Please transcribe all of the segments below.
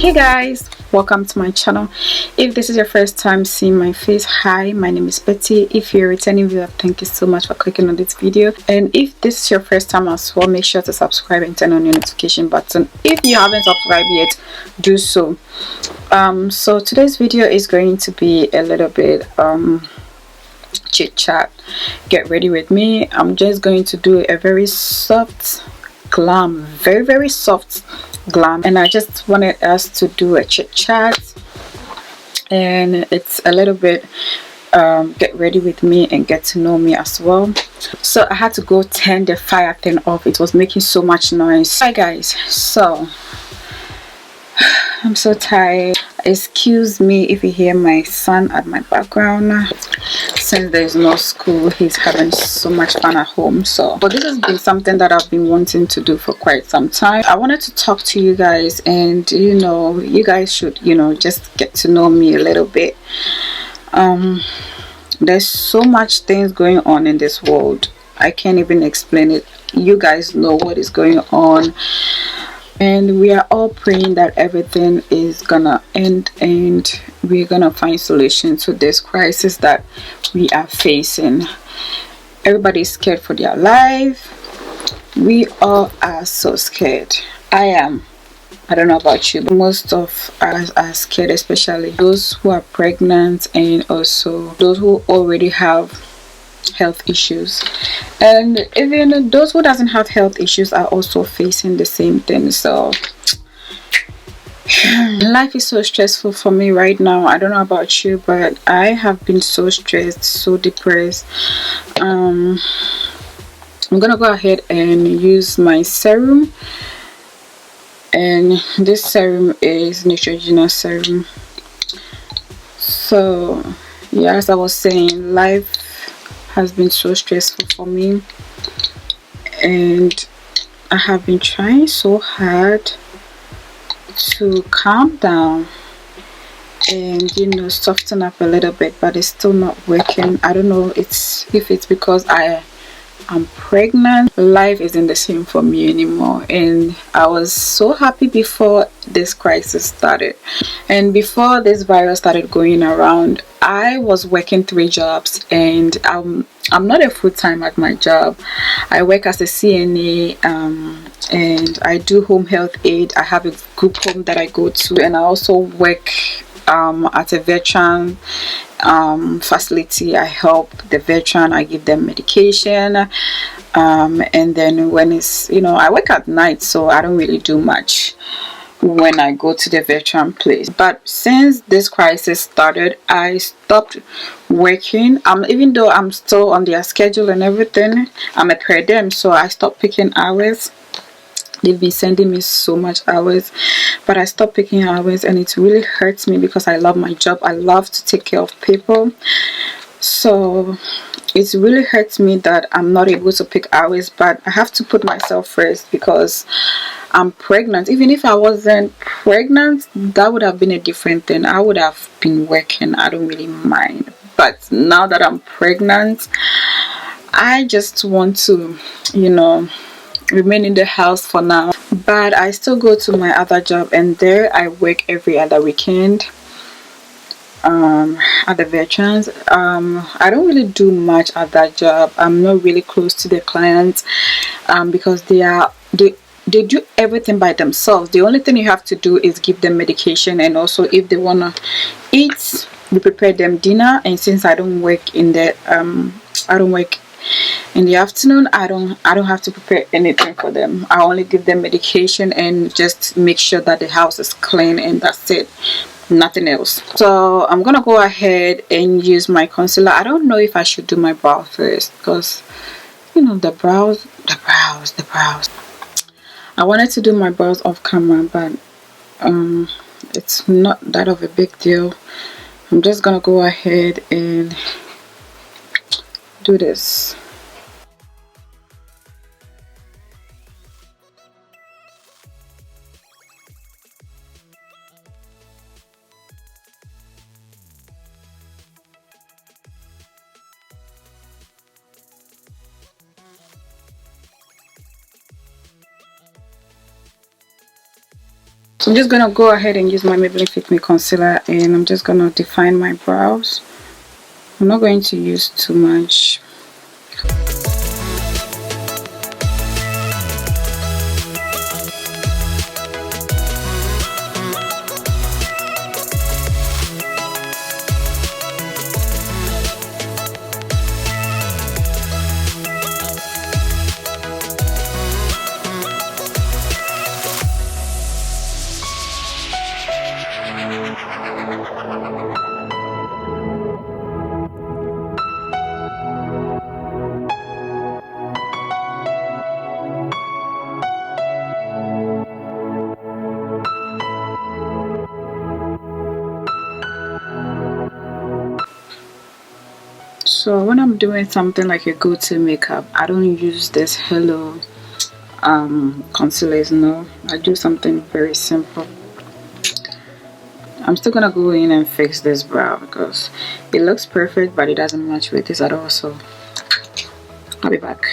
Hey guys, welcome to my channel. If this is your first time seeing my face, hi, my name is Betty. If you're a returning viewer, thank you so much for clicking on this video. And if this is your first time as well, make sure to subscribe and turn on your notification button. If you haven't subscribed yet, do so. So today's video is going to be a little bit chit chat. Get ready with me. I'm just going to do a very soft glam, very soft glam, and I just wanted us to do a chit chat, and it's a little bit get ready with me and get to know me as well. So I had to go turn the fire thing off. It was making so much noise. Hi guys, so I'm so tired. Excuse me if you hear my son at my background. Since there's no school, he's having so much fun at home. But this has been something that I've been wanting to do for quite some time. I wanted to talk to you guys, and you guys should just get to know me a little bit. There's so much things going on in this world. I can't even explain it. You guys know what is going on, and we are all praying that everything is gonna end and we're gonna find solution to this crisis that we are facing. Everybody's scared for their life. We all are so scared. I am. I don't know about you, but most of us are scared, especially those who are pregnant and also those who already have health issues, and even those who doesn't have health issues are also facing the same thing. So life is so stressful for me right now. I don't know about you, but I have been so stressed, so depressed. I'm gonna go ahead and use my serum, and this serum is Neutrogena serum. So yeah, as I was saying, life has been so stressful for me, and I have been trying so hard to calm down and soften up a little bit, but it's still not working. I don't know if it's because I'm pregnant. Life isn't the same for me anymore, and I was so happy before this crisis started, and before this virus started going around. I was working 3 jobs, and I'm not a full-time at my job. I work as a CNA, and I do home health aid. I have a group home that I go to, and I also work at a veteran facility. I help the veteran. I give them medication, and then when it's I work at night, so I don't really do much when I go to the veteran place. But since this crisis started, I stopped working. Even though I'm still on their schedule and everything, I'm a per diem, so I stopped picking hours. They've been sending me so much hours, but I stopped picking hours, and it really hurts me because I love my job. I love to take care of people, so it really hurts me that I'm not able to pick hours. But I have to put myself first because I'm pregnant. Even if I wasn't pregnant, that would have been a different thing. I would have been working. I don't really mind, but now that I'm pregnant, I just want to remain in the house for now. But I still go to my other job, and there I work every other weekend at the veterans. I don't really do much at that job. I'm not really close to the clients because they do everything by themselves. The only thing you have to do is give them medication, and also if they wanna eat, we prepare them dinner. And since I don't work in the afternoon, I don't have to prepare anything for them. I only give them medication and just make sure that the house is clean, and that's it, nothing else. So I'm gonna go ahead and use my concealer. I don't know if I should do my brow first, because the brows. I wanted to do my brows off camera, but it's not that of a big deal. I'm just gonna go ahead and do this. So I'm just gonna go ahead and use my Maybelline Fit Me concealer, and I'm just gonna define my brows. I'm not going to use too much. So when I'm doing something like a go-to makeup, I don't use this Hello concealers. No, I do something very simple. I'm still gonna go in and fix this brow because it looks perfect, but it doesn't match with this at all. So I'll be back.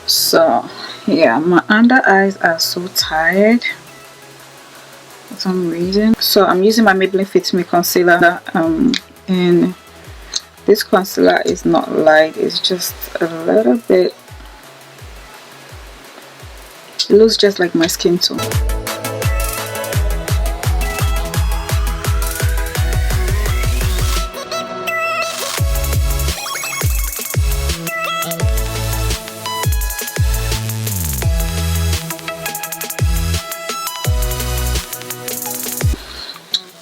So yeah, my under eyes are so tired for some reason. So I'm using my Maybelline Fit Me concealer, and this concealer is not light, it's just a little bit, it looks just like my skin tone.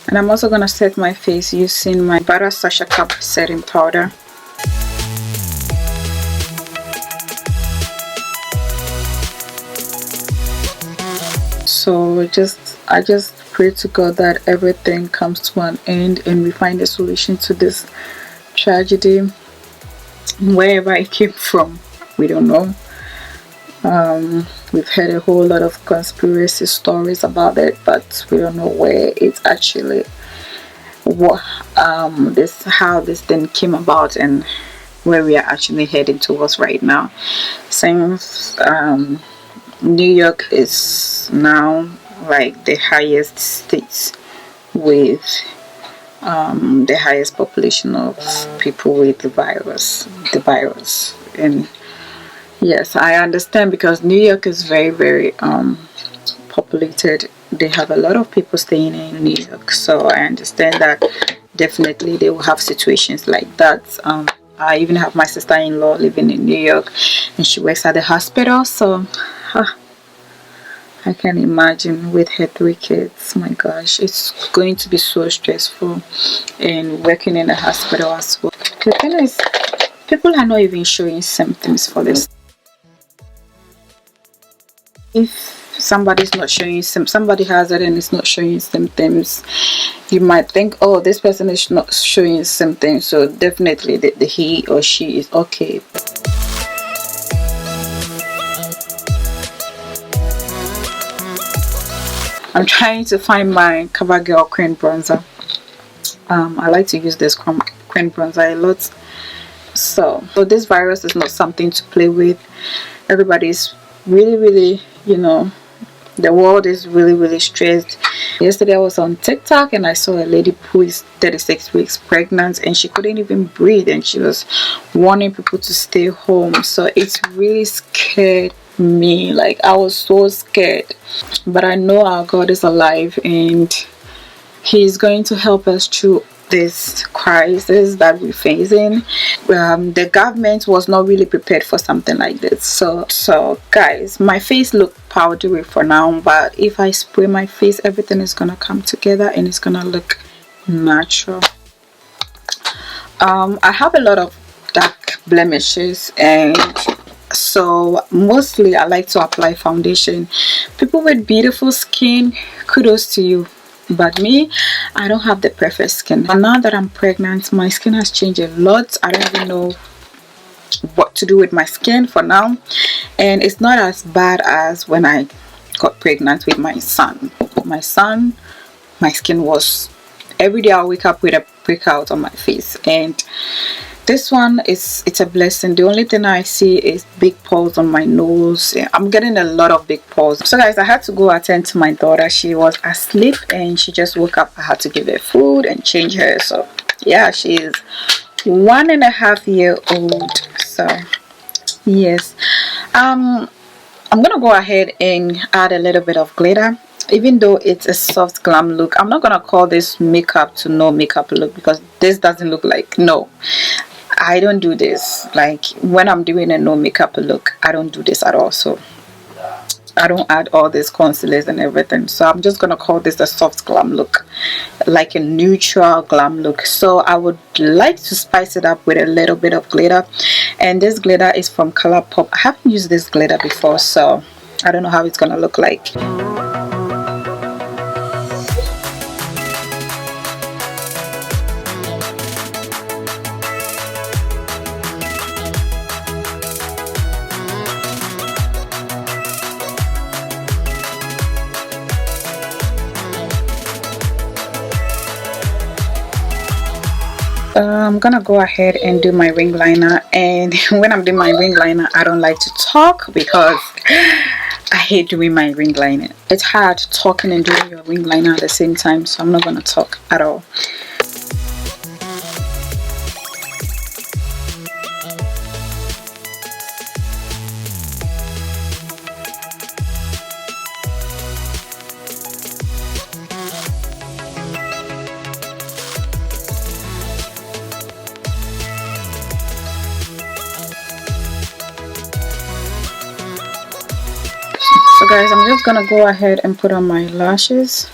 And I'm also going to set my face using my Butter Sasha Cup setting powder. So I just pray to God that everything comes to an end and we find a solution to this tragedy. Wherever it came from, we don't know. We've heard a whole lot of conspiracy stories about it, but we don't know where it's actually how this thing came about and where we are actually heading towards right now. Since New York is now like the highest state with the highest population of people with the virus, and yes, I understand because New York is very, very populated. They have a lot of people staying in New York, so I understand that definitely they will have situations like that. I even have my sister-in-law living in New York, and she works at the hospital, so I can imagine with her 3 kids. My gosh, it's going to be so stressful, and working in the hospital as well. The thing is, people are not even showing symptoms for this. If somebody's not showing somebody has it and it's not showing symptoms, you might think, oh, this person is not showing symptoms, so definitely the he or she is okay. I'm trying to find my CoverGirl cream bronzer. I like to use this cream bronzer a lot. So this virus is not something to play with. Everybody's really, you know, the world is really stressed. Yesterday I was on TikTok and I saw a lady who is 36 weeks pregnant and she couldn't even breathe, and she was warning people to stay home. So it's really scared me. Like, I was so scared, but I know our God is alive and He's going to help us through this crisis that we're facing. The government was not really prepared for something like this. So guys, my face look powdery for now, but if I spray my face, everything is gonna come together and it's gonna look natural. I have a lot of dark blemishes, and so mostly I like to apply foundation. People with beautiful skin, kudos to you. But me, I don't have the perfect skin. But now that I'm pregnant, my skin has changed a lot. I don't even know what to do with my skin for now, and it's not as bad as when I got pregnant with my son. My skin was, every day I wake up with a breakout on my face, and this one is, it's a blessing. The only thing I see is big pores on my nose. I'm getting a lot of big pores. So guys, I had to go attend to my daughter. She was asleep and she just woke up. I had to give her food and change her. So yeah, she is 1.5 years old. So yes, I'm gonna go ahead and add a little bit of glitter. Even though it's a soft glam look, I'm not gonna call this makeup to no makeup look, because this doesn't look like, no, I don't do this. Like when I'm doing a no makeup look, I don't do this at all. So I don't add all these concealers and everything. So I'm just gonna call this a soft glam look, like a neutral glam look. So I would like to spice it up with a little bit of glitter, and this glitter is from ColourPop. I haven't used this glitter before, so I don't know how it's gonna look like. I'm gonna go ahead and do my ring liner, and when I'm doing my ring liner, I don't like to talk because I hate doing my ring liner. It's hard talking and doing your ring liner at the same time, so I'm not gonna talk at all. So guys, I'm just gonna go ahead and put on my lashes.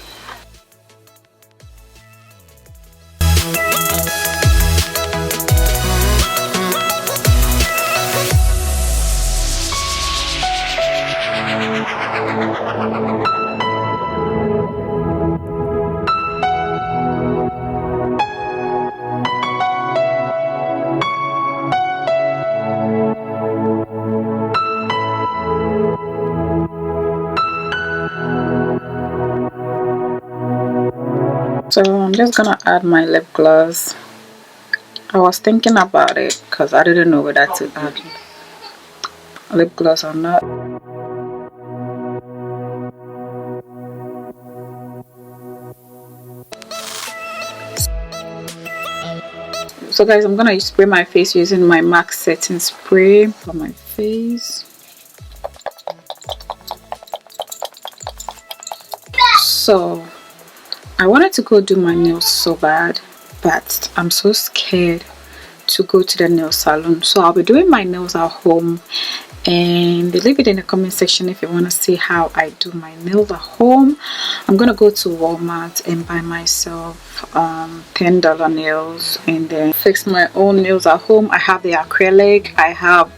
So I'm just gonna add my lip gloss. I was thinking about it because I didn't know whether to add lip gloss or not. So guys, I'm gonna spray my face using my MAC setting spray for my face. So I wanted to go do my nails so bad, but I'm so scared to go to the nail salon. So I'll be doing my nails at home, and leave it in the comment section if you want to see how I do my nails at home. I'm gonna go to Walmart and buy myself $10 nails and then fix my own nails at home. I have the acrylic, I have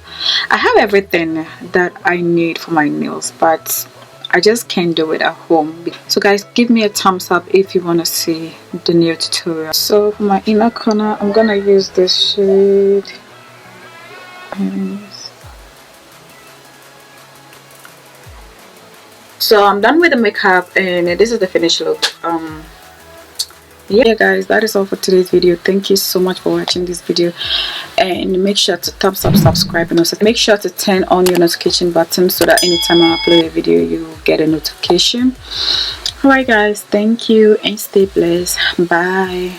everything that I need for my nails, but I just can't do it at home. So guys, give me a thumbs up if you want to see the nail tutorial. So for my inner corner, I'm gonna use this shade. So I'm done with the makeup, and this is the finished look. Yeah guys, that is all for today's video. Thank you so much for watching this video, and make sure to thumbs up, subscribe, and also make sure to turn on your notification button so that anytime I upload a video you get a notification. Alright guys, thank you and stay blessed. Bye.